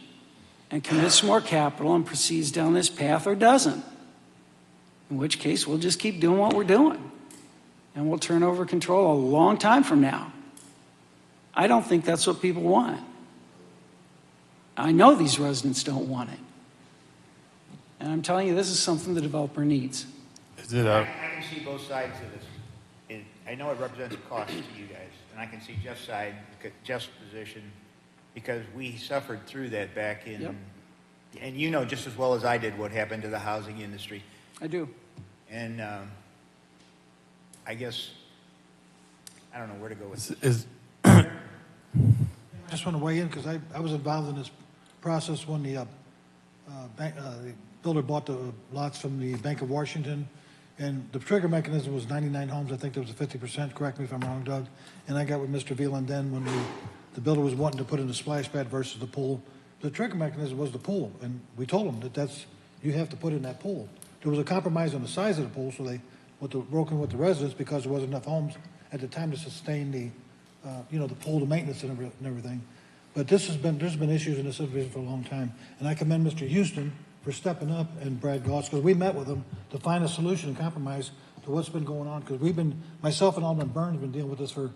[SPEAKER 2] and commits more capital and proceeds down this path or doesn't. In which case, we'll just keep doing what we're doing. And we'll turn over control a long time from now. I don't think that's what people want. I know these residents don't want it. And I'm telling you, this is something the developer needs.
[SPEAKER 1] I can see both sides of this. I know it represents a cost to you guys, and I can see Jeff's side, Jeff's position, because we suffered through that back in,
[SPEAKER 2] Yep.
[SPEAKER 1] and you know just as well as I did what happened to the housing industry.
[SPEAKER 2] I do.
[SPEAKER 1] And I guess, I don't know where to go with this.
[SPEAKER 10] I just want to weigh in because I was involved in this process when the builder bought the lots from the Bank of Washington, and the trigger mechanism was 99 homes. I think there was a 50%. Correct me if I'm wrong, Doug. And I got with Mr. Veland then when the builder was wanting to put in the splash pad versus the pool. The trigger mechanism was the pool, and we told them that you have to put in that pool. There was a compromise on the size of the pool, so they broken with the residents because there wasn't enough homes at the time to sustain the pool, the maintenance and everything. But there's been issues in this subdivision for a long time, and I commend Mr. Houston for stepping up and Brad Goss, because we met with them to find a solution and compromise to what's been going on, because myself and Alderman Burns have been dealing with this for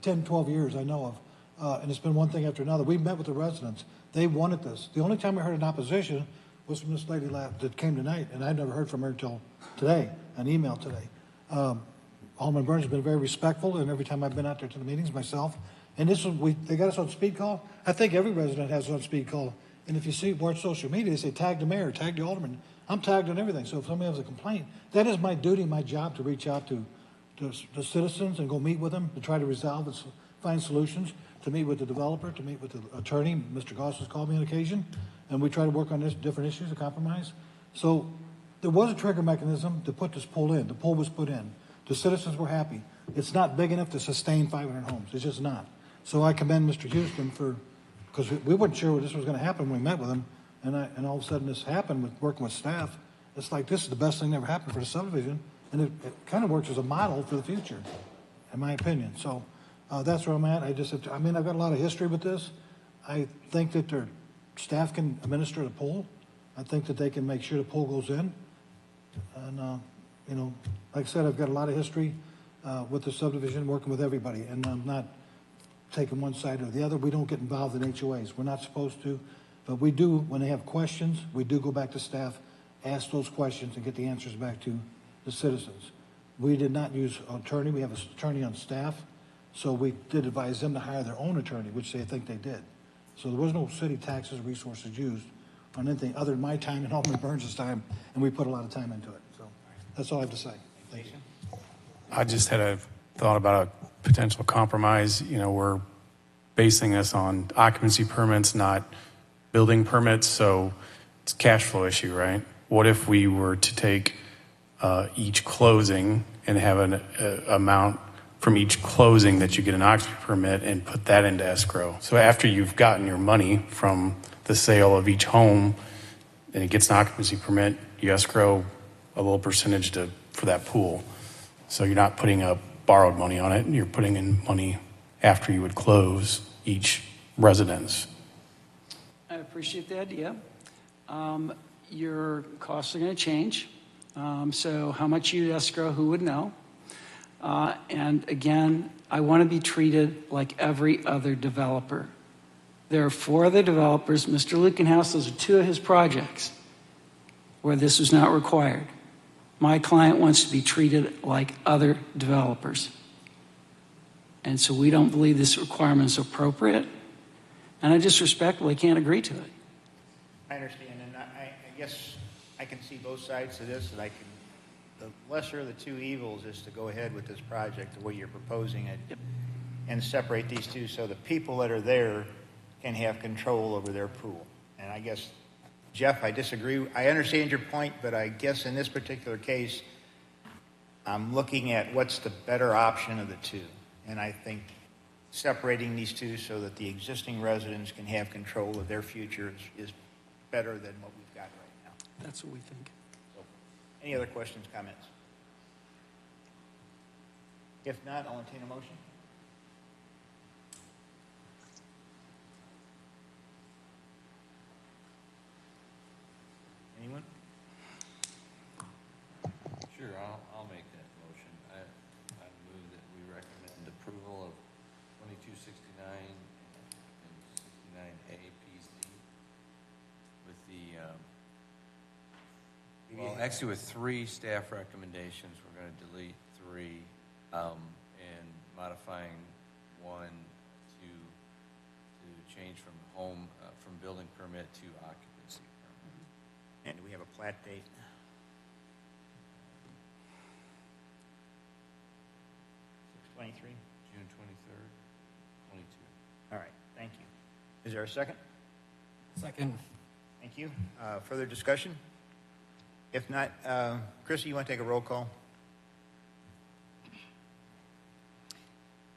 [SPEAKER 10] 10, 12 years, I know of, and it's been one thing after another. We met with the residents. They wanted this. The only time I heard an opposition was from this lady that came tonight, and I'd never heard from her until today, an email today. Alderman Burns has been very respectful, and every time I've been out there to the meetings myself, and they got us on speed call. I think every resident has us on speed call. And if you watch social media, they say tag the mayor, tag the alderman. I'm tagged on everything. So if somebody has a complaint, that is my duty, my job to reach out to the citizens and go meet with them to try to resolve and find solutions, to meet with the developer, to meet with the attorney. Mr. Goss has called me on occasion, and we try to work on different issues to compromise. So there was a trigger mechanism to put this pool in. The pool was put in. The citizens were happy. It's not big enough to sustain 500 homes. It's just not. So I commend Mr. Houston because we weren't sure this was going to happen when we met with him, and all of a sudden this happened with working with staff. It's like this is the best thing that ever happened for the subdivision, and it kind of works as a model for the future, in my opinion. So that's where I'm at. I've got a lot of history with this. I think that their staff can administer the pool. I think that they can make sure the pool goes in, and like I said, I've got a lot of history with the subdivision, working with everybody, and I'm not taking one side or the other. We don't get involved in HOAs. We're not supposed to, but we do, when they have questions, we do go back to staff, ask those questions, and get the answers back to the citizens. We did not use an attorney. We have an attorney on staff, so we did advise them to hire their own attorney, which they think they did. So there was no city taxes, resources used on anything other than my time and Alderman Burns' time, and we put a lot of time into it. So that's all I have to say. Thank you.
[SPEAKER 11] I just had a thought about a potential compromise. We're basing this on occupancy permits, not building permits, so it's a cash flow issue, right? What if we were to take each closing and have an amount from each closing that you get an occupancy permit and put that into escrow? So after you've gotten your money from the sale of each home and it gets an occupancy permit, you escrow a little percentage for that pool. So you're not putting up borrowed money on it, you're putting in money after you would close each residence.
[SPEAKER 2] I appreciate the idea. Your costs are going to change. So how much you escrow, who would know? And again, I want to be treated like every other developer. There are 4 other developers. Mr. Lukenhouse, those are 2 of his projects where this was not required. My client wants to be treated like other developers. And so we don't believe this requirement is appropriate. And I just respectfully can't agree to it.
[SPEAKER 1] I understand, and I guess I can see both sides to this, and the lesser of the 2 evils is to go ahead with this project the way you're proposing it, and separate these 2 so the people that are there can have control over their pool. And I guess, Jeff, I disagree. I understand your point, but I guess in this particular case, I'm looking at what's the better option of the 2. And I think separating these 2 so that the existing residents can have control of their future is better than what we've got right now.
[SPEAKER 2] That's what we think.
[SPEAKER 1] So, any other questions, comments? If not, I'll entertain a motion. Anyone?
[SPEAKER 12] Sure, I'll make that motion. I move that we recommend approval of 2269 and 69A PZ with the, well, actually with 3 staff recommendations. We're going to delete 3 and modifying 1 to change from from building permit to occupancy permit.
[SPEAKER 1] And do we have a plat date? June
[SPEAKER 12] 23rd, 22.
[SPEAKER 1] All right, thank you. Is there a second?
[SPEAKER 13] Second.
[SPEAKER 1] Thank you. Further discussion? If not, Chrissy, you want to take a roll call?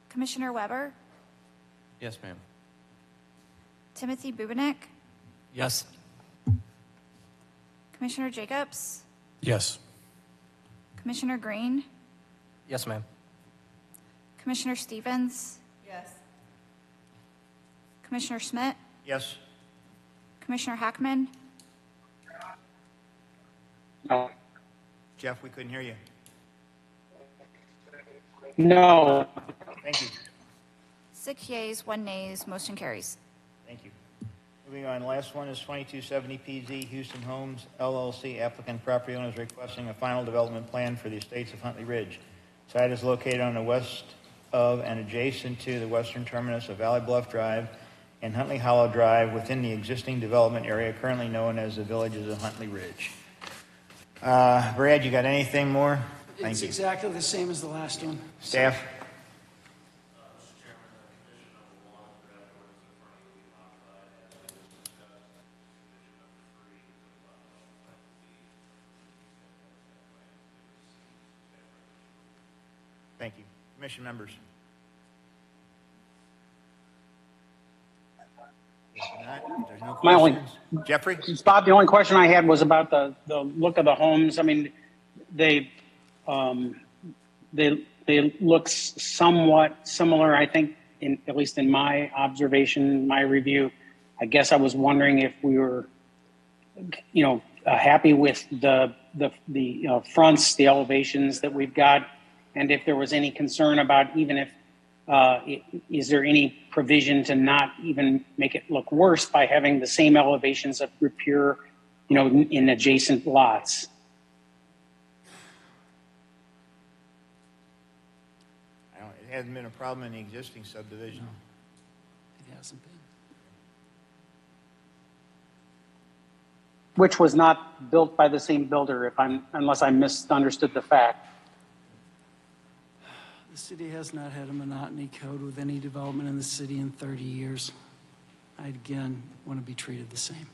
[SPEAKER 14] Commissioner Weber,
[SPEAKER 12] Yes, ma'am.
[SPEAKER 14] Timothy Bubenik,
[SPEAKER 13] Yes.
[SPEAKER 14] Commissioner Jacobs,
[SPEAKER 11] Yes.
[SPEAKER 14] Commissioner Green,
[SPEAKER 13] Yes, ma'am.
[SPEAKER 14] Commissioner Stevens,
[SPEAKER 6] Yes.
[SPEAKER 14] Commissioner Schmidt,
[SPEAKER 1] Yes.
[SPEAKER 14] Commissioner Hackman,
[SPEAKER 9] No.
[SPEAKER 1] Jeff, we couldn't hear you.
[SPEAKER 9] No.
[SPEAKER 1] Thank you.
[SPEAKER 14] 6 yeas, 1 nays, motion carries.
[SPEAKER 1] Thank you. Moving on, last one is 2270 PZ Houston Homes LLC. Applicant property owners requesting a final development plan for the estates of Huntleigh Ridge. Site is located on the west of and adjacent to the western terminus of Valley Bluff Drive and Huntleigh Hollow Drive within the existing development area currently known as the Villages of Huntleigh Ridge. Brad, you got anything more? Thank
[SPEAKER 2] It's
[SPEAKER 1] you.
[SPEAKER 2] exactly the same as the last one.
[SPEAKER 1] Staff? Thank you. Commission members? If not, if there's no
[SPEAKER 9] My only-
[SPEAKER 1] questions. Jeffrey?
[SPEAKER 9] Bob, the only question I had was about the look of the homes. I mean, they look somewhat similar, I think, at least in my observation, my review. I guess I was wondering if we were, happy with the fronts, the elevations that we've got, and if there was any concern about even if, is there any provision to not even make it look worse by having the same elevations of repair, in adjacent lots?
[SPEAKER 1] It hasn't been a problem in the existing subdivision.
[SPEAKER 2] It hasn't been.
[SPEAKER 9] Which was not built by the same builder, unless I misunderstood the fact.
[SPEAKER 2] The city has not had a monotony code with any development in the city in 30 years. I, again, want to be treated the same.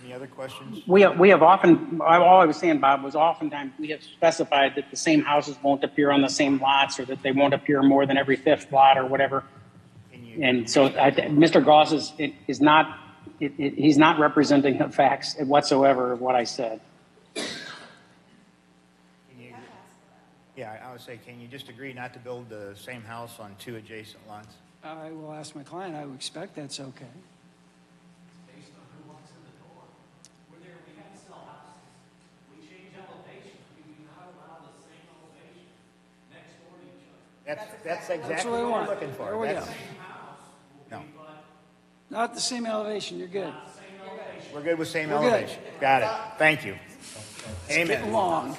[SPEAKER 1] Any other questions?
[SPEAKER 9] We have often, all I was saying, Bob, was oftentimes we have specified that the same houses won't appear on the same lots, or that they won't appear more than every fifth lot or whatever. And so Mr. Goss is not, he's not representing the facts whatsoever of what I said.
[SPEAKER 1] Yeah, I would say, can you just agree not to build the same house on 2 adjacent lots?
[SPEAKER 2] I will ask my client. I would expect that's okay.
[SPEAKER 15] Based on who walks in the door. We're there, we have to sell houses. We change elevations, we do not allow the same elevation next door to each other.
[SPEAKER 1] That's exactly
[SPEAKER 2] what we
[SPEAKER 1] what
[SPEAKER 2] want.
[SPEAKER 1] we're looking for.
[SPEAKER 2] There we go.
[SPEAKER 1] No,
[SPEAKER 2] Not the same elevation. You're good.
[SPEAKER 1] we're good with same
[SPEAKER 2] We're good.
[SPEAKER 1] elevation. Got it. Thank you.
[SPEAKER 2] Getting
[SPEAKER 1] Amen.
[SPEAKER 2] long.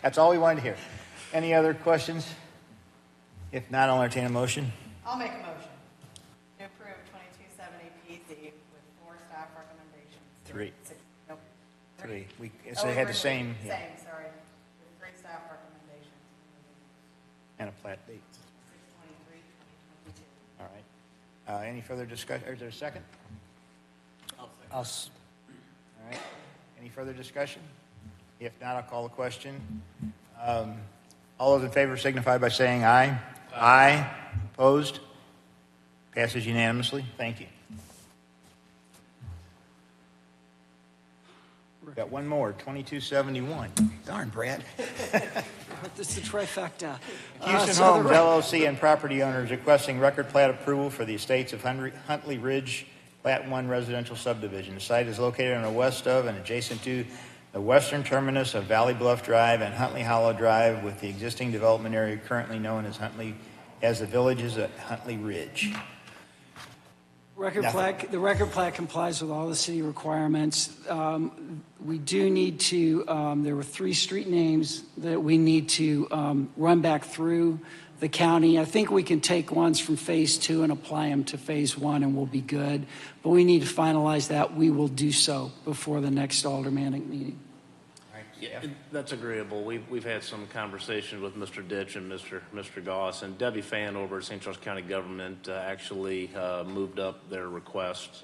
[SPEAKER 1] That's all we wanted to hear. Any other questions? If not, I'll entertain a motion.
[SPEAKER 16] I'll make a motion to approve 2270 PZ with 4 staff recommendations.
[SPEAKER 1] 3.
[SPEAKER 16] Nope.
[SPEAKER 1] 3.
[SPEAKER 16] Oh,
[SPEAKER 1] It had the same,
[SPEAKER 16] Same,
[SPEAKER 1] yeah,
[SPEAKER 16] sorry. With 3 staff recommendations.
[SPEAKER 1] and a plat date.
[SPEAKER 16] 6/23/2022.
[SPEAKER 1] All right. Any further discussion? Is there a second? All right. Any further discussion? If not, I'll call the question. All those in favor signify by saying aye. Aye. Opposed? Passes unanimously. Thank you. Got one more, 2271. Darn, Brad.
[SPEAKER 2] This is the trifecta.
[SPEAKER 1] Houston
[SPEAKER 2] So
[SPEAKER 1] Homes LLC and property owners requesting record plat approval for the estates of Huntleigh Ridge, Plat 1 residential subdivision. The site is located on the west of and adjacent to the western terminus of Valley Bluff Drive and Huntley Hollow Drive, with the existing development area currently known as the villages at Huntleigh Ridge.
[SPEAKER 2] the record plat complies with all the city requirements. We do need to, there were 3 street names that we need to run back through the county. I think we can take ones from phase 2 and apply them to phase 1 and we'll be good. But we need to finalize that. We will do so before the next aldermanic meeting.
[SPEAKER 8] Yeah, that's agreeable. We've had some conversations with Mr. Ditch and Mr. Goss, and Debbie Fan over at St. Charles County Government actually moved up their request,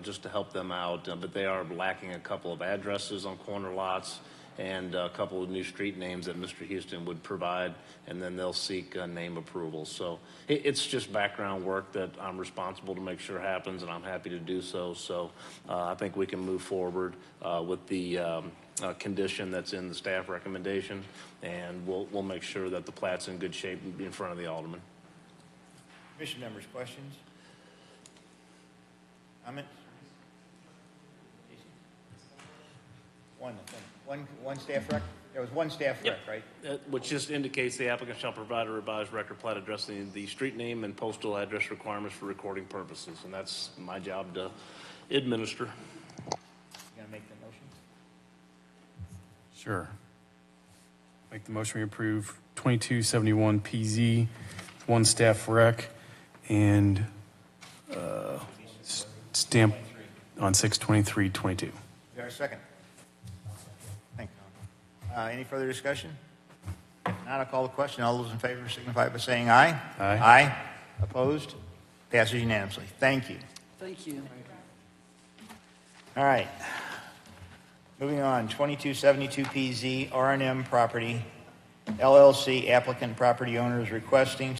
[SPEAKER 8] just to help them out. But they are lacking a couple of addresses on corner lots and a couple of new street names that Mr. Houston would provide, and then they'll seek name approval. So it's just background work that I'm responsible to make sure happens, and I'm happy to do so. So I think we can move forward with the condition that's in the staff recommendation, and we'll make sure that the plat's in good shape and be in front of the alderman.
[SPEAKER 1] Commission members, questions? Comments? One staff rec? There was one staff rec, right?
[SPEAKER 8] Which just indicates the applicant shall provide a revised record plat addressing the street name and postal address requirements for recording purposes, and that's my job to administer.
[SPEAKER 1] You gonna make the motion?
[SPEAKER 11] Sure. Make the motion we approve 2271 PZ, 1 staff rec, and stamp on 6/23/22.
[SPEAKER 1] Is there a second? Thank you. Any further discussion? If not, I'll call the question. All those in favor signify by saying aye.
[SPEAKER 11] Aye.
[SPEAKER 1] Aye. Opposed? Passes unanimously. Thank you.
[SPEAKER 2] Thank you.
[SPEAKER 1] All right. Moving on, 2272 PZ, R&M Property, LLC, applicant property owners requesting